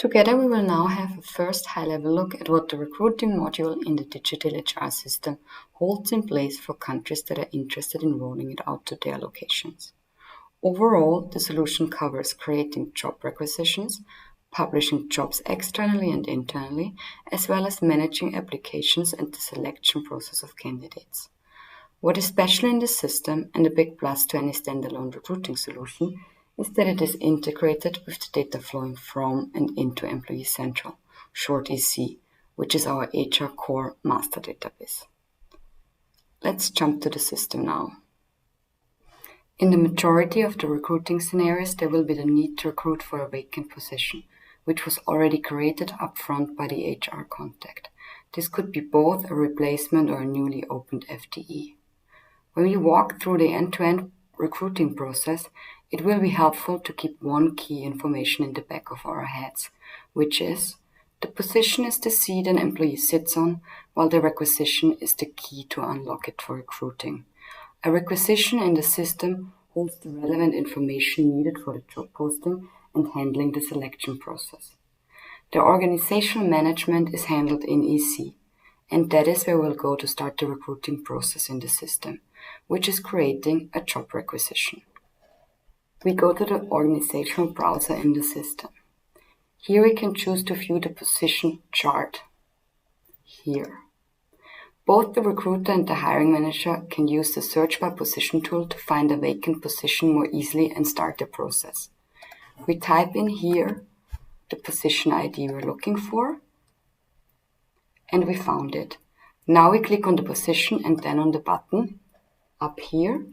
Together we will now have a first high-level look at what the recruiting module in the digital HR system holds in place for countries that are interested in rolling it out to their locations. Overall, the solution covers creating job requisitions, publishing jobs externally and internally, as well as managing applications and the selection process of candidates. What is special in this system, and a big plus to any standalone recruiting solution, is that it is integrated with the data flowing from and into Employee Central, short EC, which is our HR core master database. Let's jump to the system now. In the majority of the recruiting scenarios, there will be the need to recruit for a vacant position, which was already created upfront by the HR contact. This could be both a replacement or a newly opened FTE. When we walk through the end-to-end recruiting process, it will be helpful to keep one key information in the back of our heads, which is the position is the seat an employee sits on, while the requisition is the key to unlock it for recruiting. A requisition in the system holds the relevant information needed for the job posting and handling the selection process. The organizational management is handled in EC, and that is where we'll go to start the recruiting process in the system, which is creating a job requisition. We go to the organizational browser in the system. Here we can choose to view the position chart. Here. Both the recruiter and the hiring manager can use the search by position tool to find a vacant position more easily and start the process. We type in here the position ID we're looking for, and we found it. Now we click on the position and then on the button up here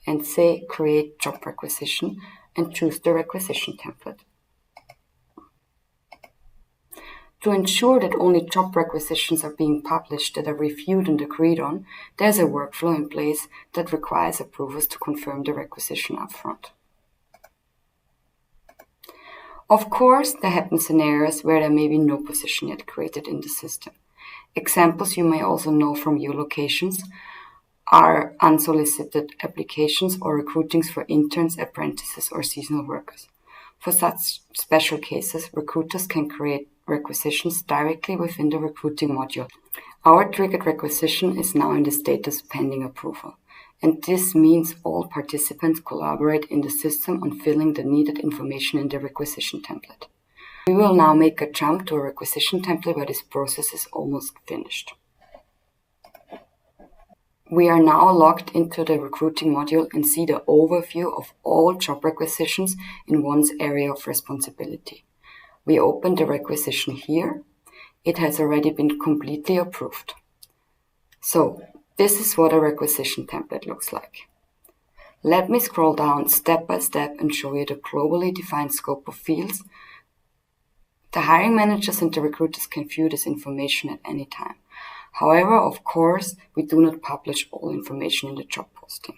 and say create job requisition and choose the requisition template. To ensure that only job requisitions are being published that are reviewed and agreed on, there's a workflow in place that requires approvers to confirm the requisition upfront. Of course, there happen scenarios where there may be no position yet created in the system. Examples you may also know from your locations are unsolicited applications or recruitings for interns, apprentices, or seasonal workers. For such special cases, recruiters can create requisitions directly within the recruiting module. Our triggered requisition is now in the status pending approval, and this means all participants collaborate in the system on filling the needed information in the requisition template. We will now make a jump to a requisition template where this process is almost finished. We are now logged into the recruiting module and see the overview of all job requisitions in one's area of responsibility. We open the requisition here. It has already been completely approved. So, this is what a requisition template looks like. Let me scroll down step by step and show you the globally defined scope of fields. The hiring managers and the recruiters can view this information at any time. However, of course, we do not publish all information in the job posting.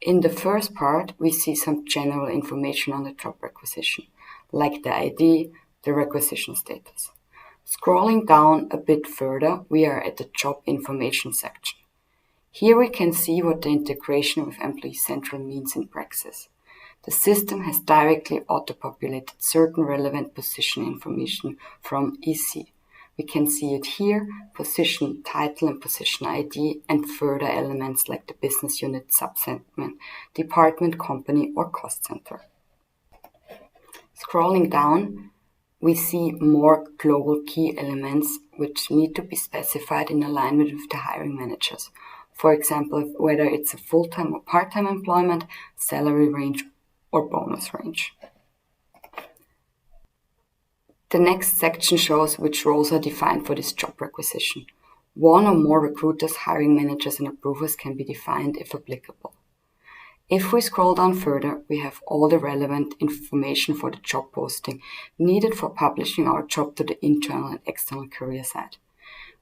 In the first part, we see some general information on the job requisition, like the ID, the requisition status. Scrolling down a bit further, we are at the job information section. Here we can see what the integration with Employee Central means in practice. The system has directly auto-populated certain relevant position information from EC. We can see it here, position title and position ID, and further elements like the business unit, subsegment, department, company, or cost center. Scrolling down, we see more global key elements which need to be specified in alignment with the hiring managers. For example, whether it's a full-time or part-time employment, salary range, or bonus range. The next section shows which roles are defined for this job requisition. One or more recruiters, hiring managers, and approvers can be defined if applicable. If we scroll down further, we have all the relevant information for the job posting needed for publishing our job to the internal and external career site.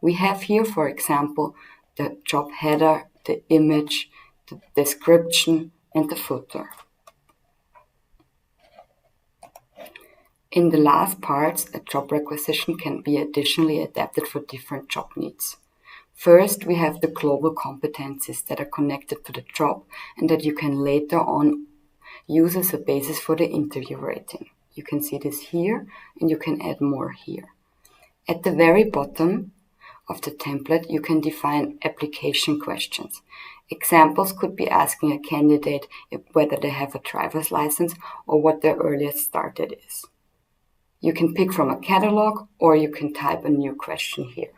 We have here, for example, the job header, the image, the description, and the footer. In the last parts, a job requisition can be additionally adapted for different job needs. First, we have the global competencies that are connected to the job and that you can later on use as a basis for the interview rating. You can see this here, and you can add more here. At the very bottom of the template, you can define application questions. Examples could be asking a candidate whether they have a driver's license or what their earliest start date is. You can pick from a catalog, or you can type a new question here.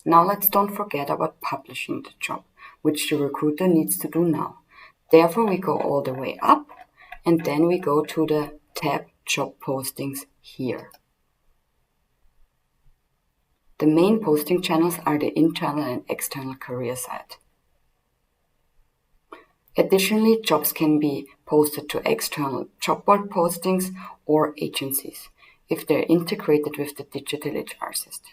Now let's don't forget about publishing the job, which the recruiter needs to do now. Therefore, we go all the way up, and then we go to the tab Job Postings here. The main posting channels are the internal and external career site. Additionally, jobs can be posted to external job board postings or agencies if they're integrated with the digital HR system.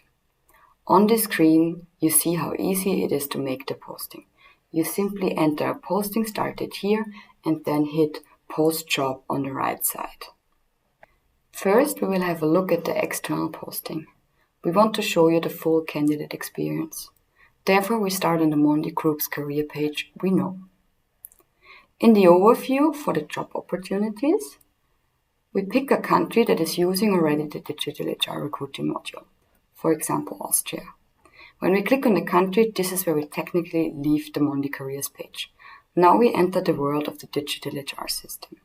On the screen, you see how easy it is to make the posting. You simply enter a posting started here and then hit Post Job on the right side. First, we will have a look at the external posting. We want to show you the full candidate experience. Therefore, we start on the Mondi Group's career page, We Know. In the overview for the job opportunities, we pick a country that is using already the digital HR recruiting module, for example, Austria. When we click on the country, this is where we technically leave the Mondi Careers page. Now we enter the world of the digital HR system.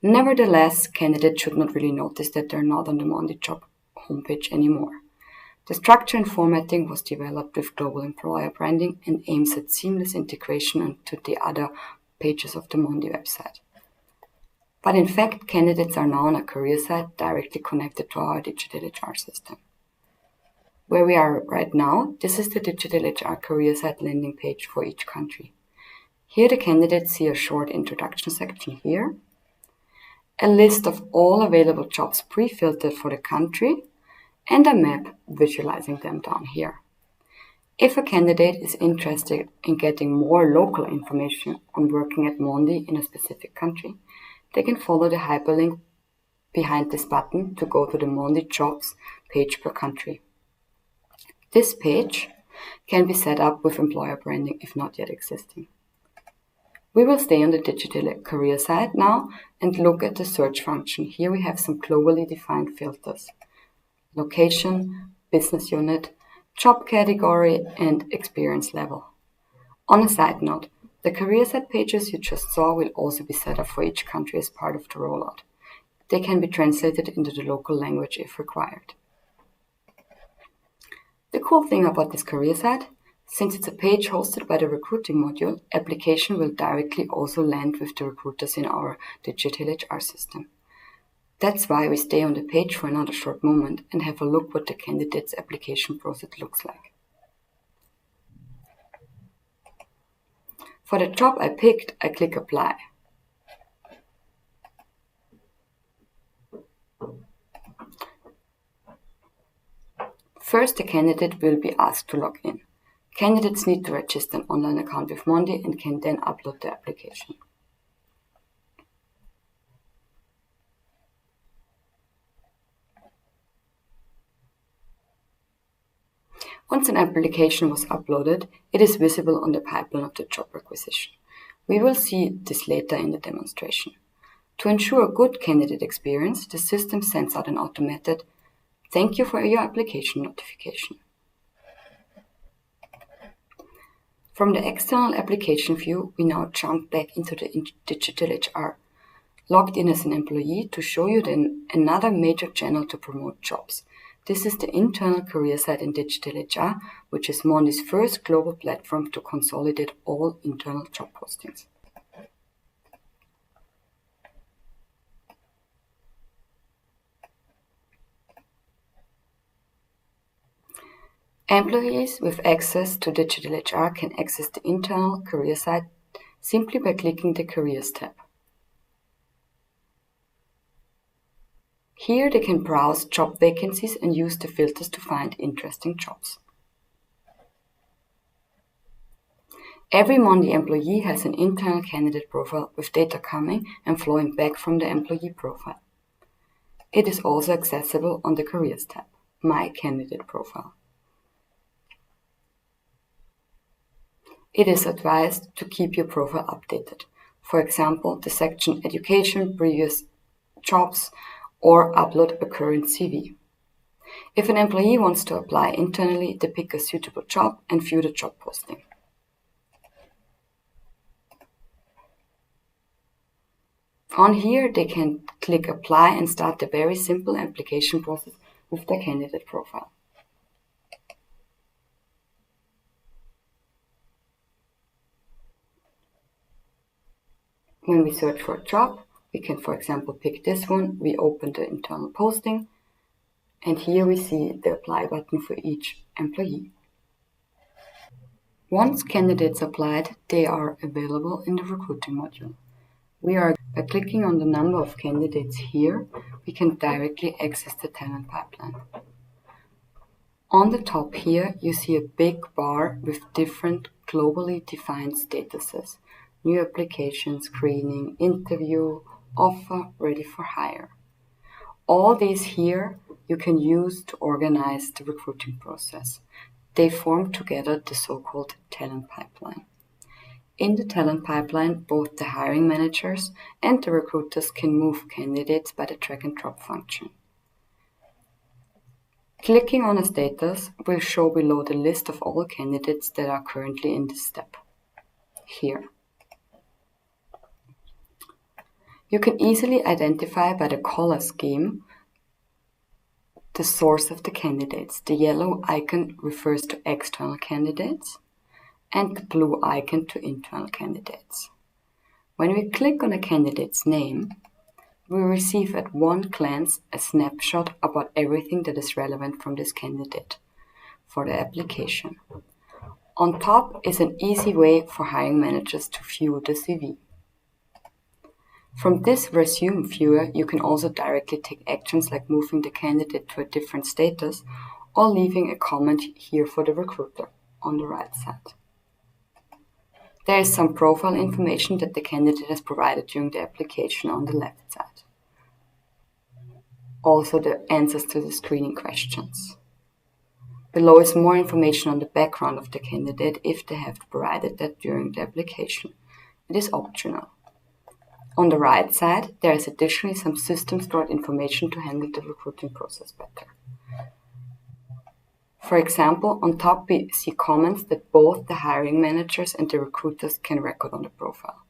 Nevertheless, candidates should not really notice that they're not on the Mondi job homepage anymore. The structure and formatting was developed with global employer branding and aims at seamless integration into the other pages of the Mondi website. But in fact, candidates are now on a career site directly connected to our digital HR system. Where we are right now, this is the digital HR career site landing page for each country. Here the candidates see a short introduction section here, a list of all available jobs pre-filtered for the country, and a map visualizing them down here. If a candidate is interested in getting more local information on working at Mondi in a specific country, they can follow the hyperlink behind this button to go to the Mondi Jobs page per country. This page can be set up with employer branding if not yet existing. We will stay on the digital career side now and look at the search function. Here we have some globally defined filters: location, business unit, job category, and experience level. On a side note, the career site pages you just saw will also be set up for each country as part of the rollout. They can be translated into the local language if required. The cool thing about this career site, since it's a page hosted by the recruiting module, application will directly also land with the recruiters in our digital HR system. That's why we stay on the page for another short moment and have a look what the candidate's application process looks like. For the job I picked, I click Apply. First, the candidate will be asked to log in. Candidates need to register an online account with Mondi and can then upload the application. Once an application was uploaded, it is visible on the pipeline of the job requisition. We will see this later in the demonstration. To ensure a good candidate experience, the system sends out an automated "Thank you for your application" notification. From the external application view, we now jump back into the digital HR, logged in as an employee to show you another major channel to promote jobs. This is the internal career site in digital HR, which is Mondi's first global platform to consolidate all internal job postings. Employees with access to digital HR can access the internal career site simply by clicking the Careers tab. Here they can browse job vacancies and use the filters to find interesting jobs. Every Mondi employee has an internal candidate profile with data coming and flowing back from the employee profile. It is also accessible on the Careers tab, My Candidate Profile. It is advised to keep your profile updated. For example, the section Education, Previous Jobs, or Upload a Current CV. If an employee wants to apply internally, they pick a suitable job and view the job posting. On here, they can click Apply and start the very simple application process with their candidate profile. When we search for a job, we can, for example, pick this one. We open the internal posting, and here we see the Apply button for each employee. Once candidates applied, they are available in the recruiting module. By clicking on the number of candidates here, we can directly access the talent pipeline. On the top here, you see a big bar with different globally defined statuses: new application, screening, interview, offer, ready for hire. All these here you can use to organize the recruiting process. They form together the so-called talent pipeline. In the talent pipeline, both the hiring managers and the recruiters can move candidates by the drag and drop function. Clicking on a status will show below the list of all candidates that are currently in this step. Here. You can easily identify by the color scheme the source of the candidates. The yellow icon refers to external candidates, and the blue icon to internal candidates. When we click on a candidate's name, we receive at one glance a snapshot about everything that is relevant from this candidate for the application. On top is an easy way for hiring managers to view the CV. From this resume viewer, you can also directly take actions like moving the candidate to a different status or leaving a comment here for the recruiter on the right side. There is some profile information that the candidate has provided during the application on the left side. Also the answers to the screening questions. Below is more information on the background of the candidate if they have provided that during the application. It is optional. On the right side, there is additionally some system-stored information to handle the recruiting process better. For example, on top we see comments that both the hiring managers and the recruiters can record on the profile.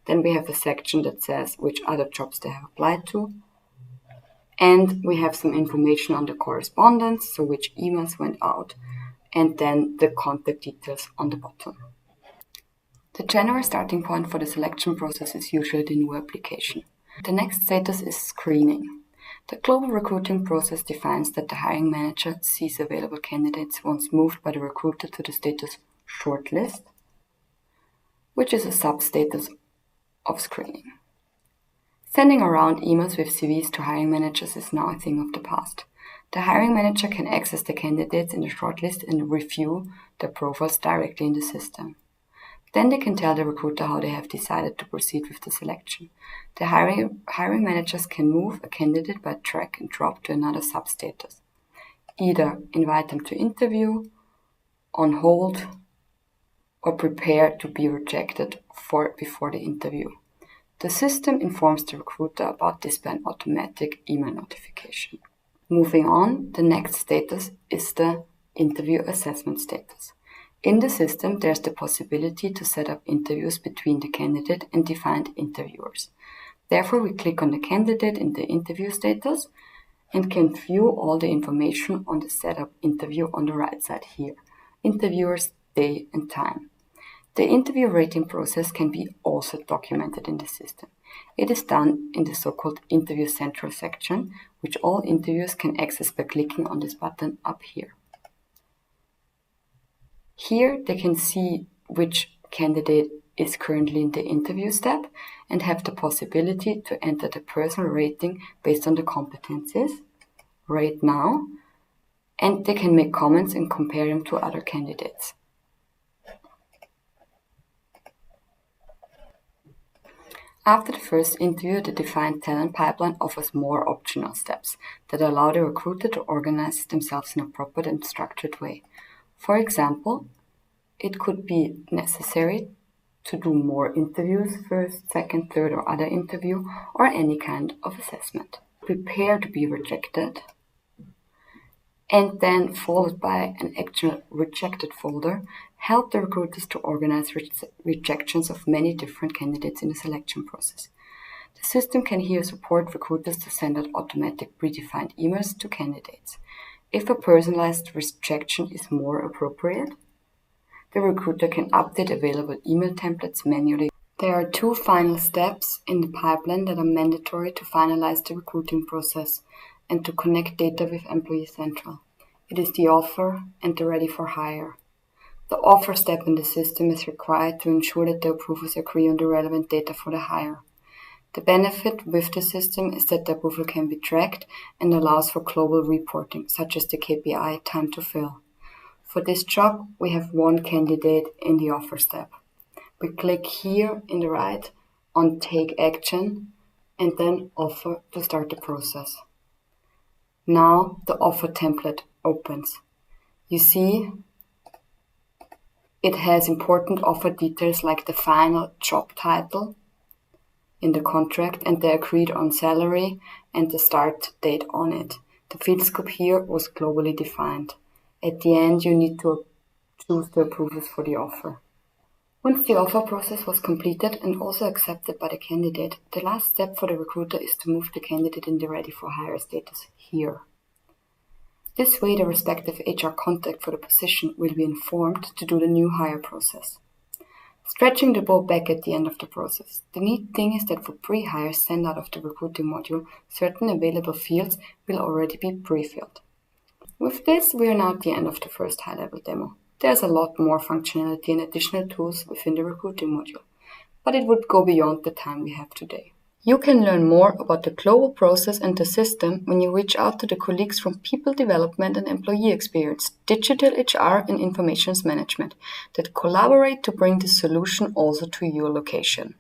Then we have a section that says which other jobs they have applied to. And we have some information on the correspondence, so which emails went out, and then the contact details on the bottom. The general starting point for the selection process is usually the new application. The next status is screening. The global recruiting process defines that the hiring manager sees available candidates once moved by the recruiter to the status shortlist, which is a sub-status of screening. Sending around emails with CVs to hiring managers is now a thing of the past. The hiring manager can access the candidates in the shortlist and review their profiles directly in the system. Then they can tell the recruiter how they have decided to proceed with the selection. The hiring managers can move a candidate by drag and drop to another sub-status. Either invite them to interview, on hold, or prepare to be rejected before the interview. The system informs the recruiter about this by an automatic email notification. Moving on, the next status is the interview assessment status. In the system, there's the possibility to set up interviews between the candidate and defined interviewers. Therefore, we click on the candidate in the interview status and can view all the information on the setup interview on the right side here. Interviewers, day and time. The interview rating process can be also documented in the system. It is done in the so-called Interview Central section, which all interviewers can access by clicking on this button up here. Here they can see which candidate is currently in the interview step and have the possibility to enter the personal rating based on the competencies right now, and they can make comments and compare them to other candidates. After the first interview, the defined talent pipeline offers more optional steps that allow the recruiter to organize themselves in a proper and structured way. For example, it could be necessary to do more interviews, first, second, third, or other interview, or any kind of assessment. Prepare to be rejected, and then followed by an actual rejected folder, help the recruiters to organize rejections of many different candidates in the selection process. The system can here support recruiters to send out automatic predefined emails to candidates. If a personalized rejection is more appropriate, the recruiter can update available email templates manually. There are 2 final steps in the pipeline that are mandatory to finalize the recruiting process and to connect data with Employee Central. It is the offer and the ready for hire. The offer step in the system is required to ensure that the approvers agree on the relevant data for the hire. The benefit with the system is that the approval can be tracked and allows for global reporting, such as the KPI time to fill. For this job, we have 1 candidate in the offer step. We click here in the right on Take Action and then Offer to start the process. Now the offer template opens. You see it has important offer details like the final job title in the contract and the agreed on salary and the start date on it. The field scope here was globally defined. At the end, you need to choose the approvers for the offer. Once the offer process was completed and also accepted by the candidate, the last step for the recruiter is to move the candidate in the ready for hire status here. This way, the respective HR contact for the position will be informed to do the new hire process. Stretching the ball back at the end of the process. The neat thing is that for pre-hire send out of the recruiting module, certain available fields will already be pre-filled. With this, we are now at the end of the first high-level demo. There's a lot more functionality and additional tools within the recruiting module, but it would go beyond the time we have today. You can learn more about the global process and the system when you reach out to the colleagues from People Development and Employee Experience, Digital HR and Information Management that collaborate to bring this solution also to your location.